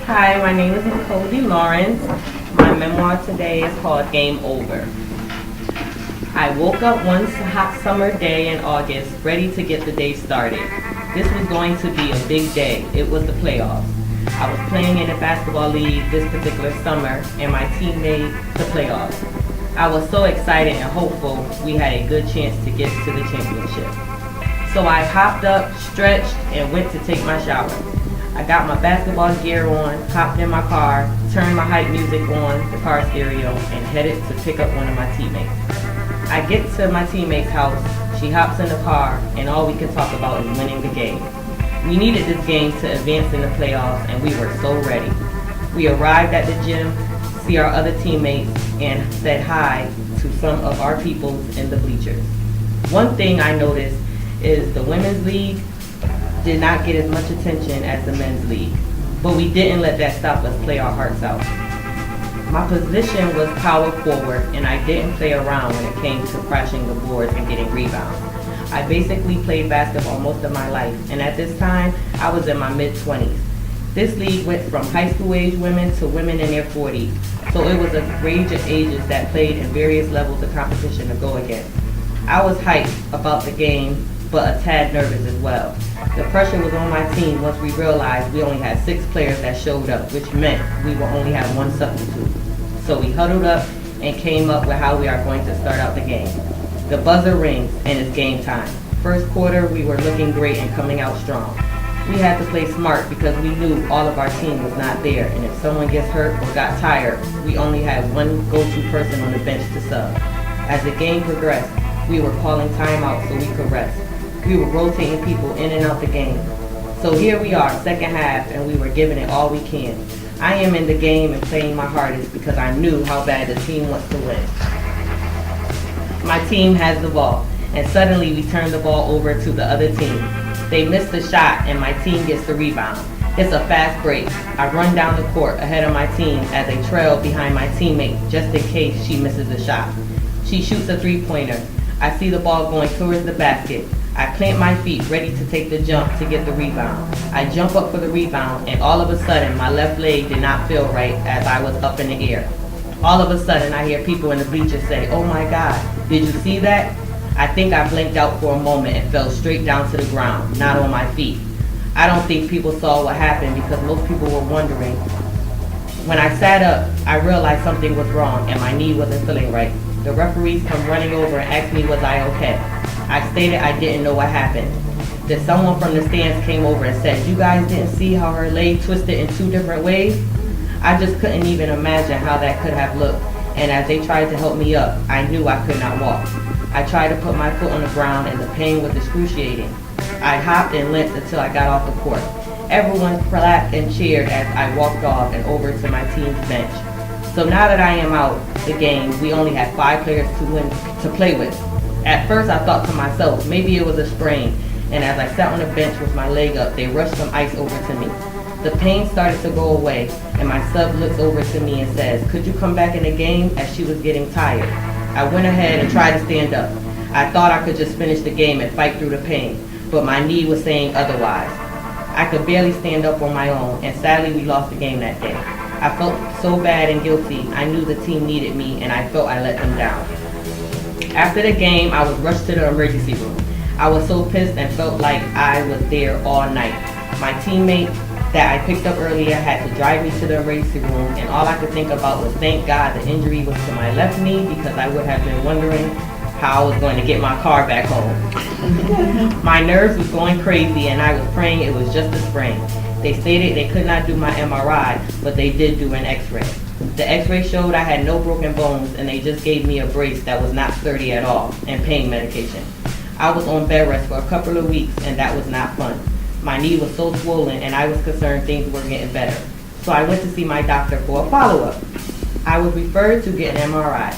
Hi, my name is Nichole Delawrence. My memoir today is called Game Over. I woke up one hot summer day in August, ready to get the day started. This was going to be a big day. It was the playoffs. I was playing in a basketball league this particular summer, and my team made the playoffs. I was so excited and hopeful we had a good chance to get to the championship. So I hopped up, stretched, and went to take my shower. I got my basketball gear on, hopped in my car, turned my hype music on the car stereo, and headed to pick up one of my teammates. I get to my teammate's house, she hops in the car, and all we can talk about is winning the game. We needed this game to advance in the playoffs, and we were so ready. We arrived at the gym, see our other teammates, and said hi to some of our peoples in the bleachers. One thing I noticed is the women's league did not get as much attention as the men's league, but we didn't let that stop us play our hearts out. My position was power forward, and I didn't play around when it came to crashing the boards and getting rebounds. I basically played basketball most of my life, and at this time, I was in my mid-20s. This league went from high school age women to women in their 40s, so it was a range of ages that played in various levels of competition to go against. I was hyped about the game, but a tad nervous as well. The pressure was on my team once we realized we only had 6 players that showed up, which meant we would only have 1 substitute. So we huddled up and came up with how we are going to start out the game. The buzzer rings and it's game time. First quarter, we were looking great and coming out strong. We had to play smart because we knew all of our team was not there, and if someone gets hurt or got tired, we only had one go-to person on the bench to sub. As the game progressed, we were calling timeout so we could rest. We were rotating people in and out the game. So here we are, second half, and we were giving it all we can. I am in the game and playing my hardest because I knew how bad the team wants to win. My team has the ball, and suddenly we turn the ball over to the other team. They miss the shot, and my team gets the rebound. It's a fast break. I run down the court ahead of my team as they trail behind my teammate just in case she misses the shot. She shoots a three-pointer. I see the ball going towards the basket. I plant my feet ready to take the jump to get the rebound. I jump up for the rebound, and all of a sudden my left leg did not feel right as I was up in the air. All of a sudden I hear people in the bleachers say, "Oh my God, did you see that?" I think I blinked out for a moment and fell straight down to the ground, not on my feet. I don't think people saw what happened because most people were wondering. When I sat up, I realized something was wrong and my knee wasn't feeling right. The referees come running over and asked me was I okay. I stated I didn't know what happened. Then someone from the stands came over and said, "You guys didn't see how her leg twisted in 2 different ways?" I just couldn't even imagine how that could have looked, and as they tried to help me up, I knew I could not walk. I tried to put my foot on the ground and the pain was excruciating. I hopped and limped until I got off the court. Everyone clapped and cheered as I walked off and over to my team's bench. So now that I am out the game, we only had 5 players to play with. At first I thought to myself, maybe it was a sprain, and as I sat on the bench with my leg up, they rushed some ice over to me. The pain started to go away, and my sub looks over to me and says, "Could you come back in the game?" as she was getting tired. I went ahead and tried to stand up. I thought I could just finish the game and fight through the pain, but my knee was saying otherwise. I could barely stand up on my own, and sadly we lost the game that day. I felt so bad and guilty. I knew the team needed me, and I felt I let them down. After the game, I was rushed to the emergency room. I was so pissed and felt like I was there all night. My teammate that I picked up earlier had to drive me to the emergency room, and all I could think about was thank God the injury was to my left knee because I would have been wondering how I was going to get my car back home. My nerves was going crazy, and I was praying it was just a sprain. They stated they could not do my MRI, but they did do an x-ray. The x-ray showed I had no broken bones, and they just gave me a brace that was not sturdy at all, and pain medication. I was on bed rest for a couple of weeks, and that was not fun. My knee was so swollen, and I was concerned things were getting better. So I went to see my doctor for a follow-up. I was referred to get an MRI.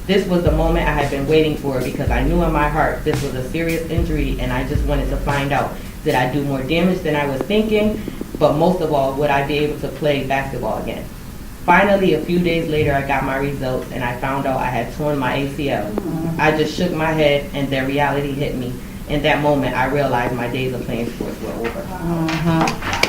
This was the moment I had been waiting for because I knew in my heart this was a serious injury, and I just wanted to find out, did I do more damage than I was thinking? But most of all, would I be able to play basketball again? Finally, a few days later, I got my results, and I found out I had torn my ACL. I just shook my head, and then reality hit me. In that moment, I realized my days of playing sports were over.